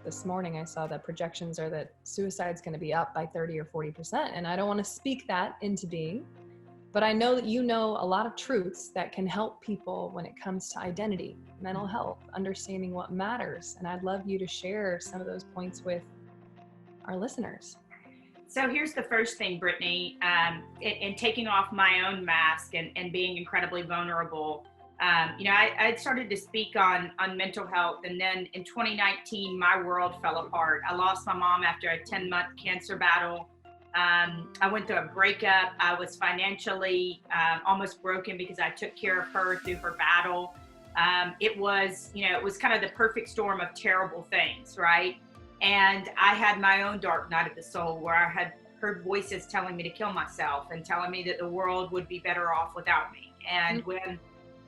This morning I saw that projections are that suicide's going to be up by 30 or 40%. And I don't want to speak that into being, but I know that you know a lot of truths that can help people when it comes to identity, mental health, understanding what matters. And I'd love you to share some of those points with our listeners. So here's the first thing, Britnie, in taking off my own mask and being incredibly vulnerable. I started to speak on mental health, and then in 2019, my world fell apart. I lost my mom after a 10-month cancer battle. I went through a breakup. I was financially almost broken because I took care of her through her battle. It was kind of the perfect storm of terrible things, right? And I had my own dark night of the soul where I had heard voices telling me to kill myself and telling me that the world would be better off without me. And when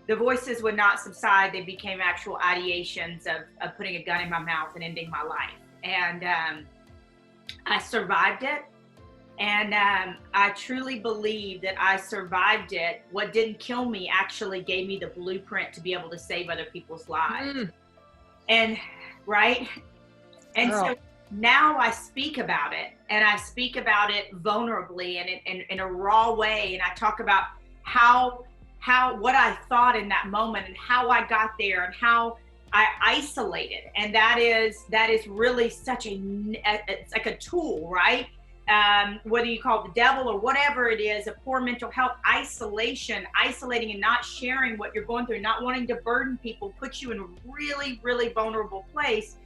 the voices would not subside, they became actual ideations of putting a gun in my mouth and ending my life. And I survived it. And I truly believe that I survived it. What didn't kill me actually gave me the blueprint to be able to save other people's lives. And right? And so now I speak about it, and I speak about it vulnerably and in a raw way. And I talk about how what I thought in that moment and how I got there and how I isolated. And that is really such it's like a tool, right? Whether you call it the devil or whatever it is, a poor mental health, isolating and not sharing what you're going through, not wanting to burden people, puts you in a really, really vulnerable place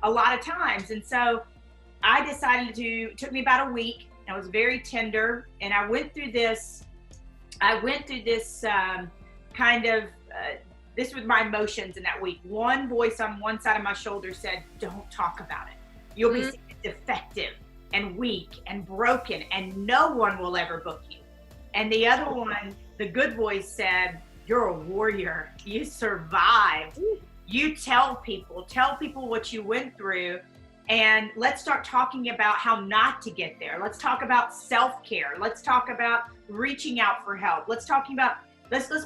a lot of times. And so I decided it took me about a week. I was very tender, and I went through this this was my emotions in that week. One voice on one side of my shoulder said, don't talk about it. You'll be seen as defective and weak and broken, and no one will ever book you. And the other one, the good voice, said, you're a warrior. You survived. You tell people what you went through, and let's start talking about how not to get there. Let's talk about self-care. Let's talk about reaching out for help. Let's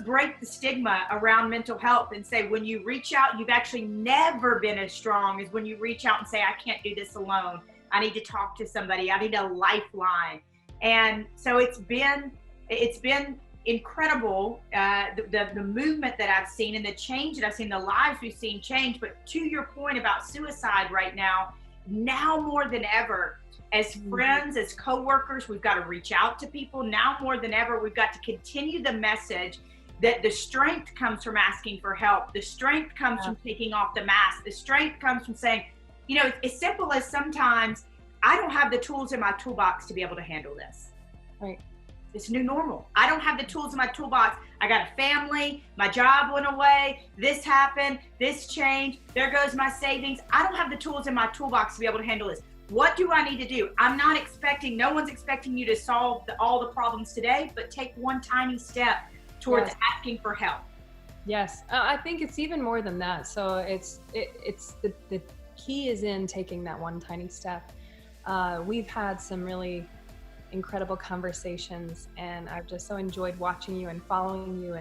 break the stigma around mental health and say, when you reach out, you've actually never been as strong as when you reach out and say, I can't do this alone. I need to talk to somebody. I need a lifeline. And so it's been incredible, the movement that I've seen and the change that I've seen, the lives we've seen change. But to your point about suicide right now more than ever, as friends, as coworkers, we've got to reach out to people. Now more than ever, we've got to continue the message that the strength comes from asking for help. The strength comes from taking off the mask. The strength comes from saying, as simple as sometimes I don't have the tools in my toolbox to be able to handle this. Right. It's new normal. I don't have the tools in my toolbox. I got a family, my job went away, this happened, this changed, there goes my savings. I don't have the tools in my toolbox to be able to handle this. What do I need to do? No one's expecting you to solve all the problems today, but take one tiny step towards asking for help. Yes, I think it's even more than that. So it's the key is in taking that one tiny step. We've had some really incredible conversations, and I've just so enjoyed watching you and following you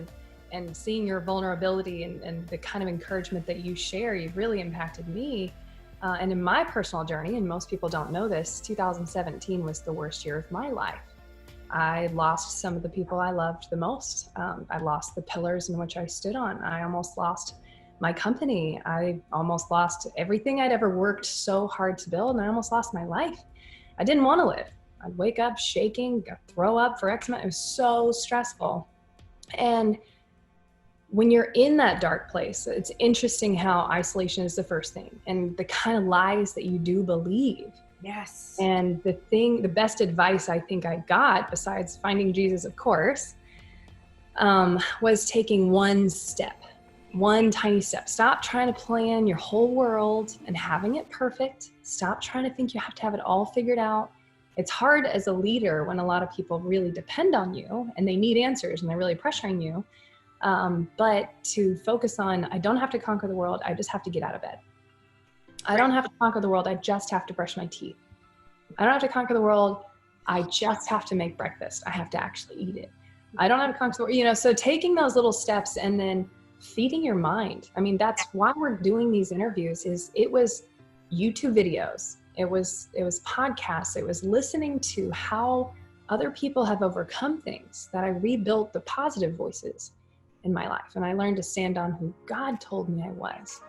and seeing your vulnerability and the kind of encouragement that you share. You've really impacted me. And in my personal journey, and most people don't know this, 2017 was the worst year of my life. I lost some of the people I loved the most. I lost the pillars in which I stood on. I almost lost my company. I almost lost everything I'd ever worked so hard to build, and I almost lost my life. I didn't want to live. I'd wake up shaking, throw up for X amount. It was so stressful. And when you're in that dark place, it's interesting how isolation is the first thing, and the kind of lies that you do believe. Yes. And the best advice I think I got, besides finding Jesus, of course, was taking one tiny step. Stop trying to plan your whole world and having it perfect. Stop trying to think you have to have it all figured out. It's hard as a leader when a lot of people really depend on you and they need answers and they're really pressuring you. But to focus on, I don't have to conquer the world. I just have to get out of bed. I don't have to conquer the world. I just have to brush my teeth. I don't have to conquer the world. I just have to make breakfast. I have to actually eat it. I don't have a comfortable, so taking those little steps and then feeding your mind. I mean, that's why we're doing these interviews. It was YouTube videos. It was podcasts. It was listening to how other people have overcome things, that I rebuilt the positive voices in my life. And I learned to stand on who God told me I was.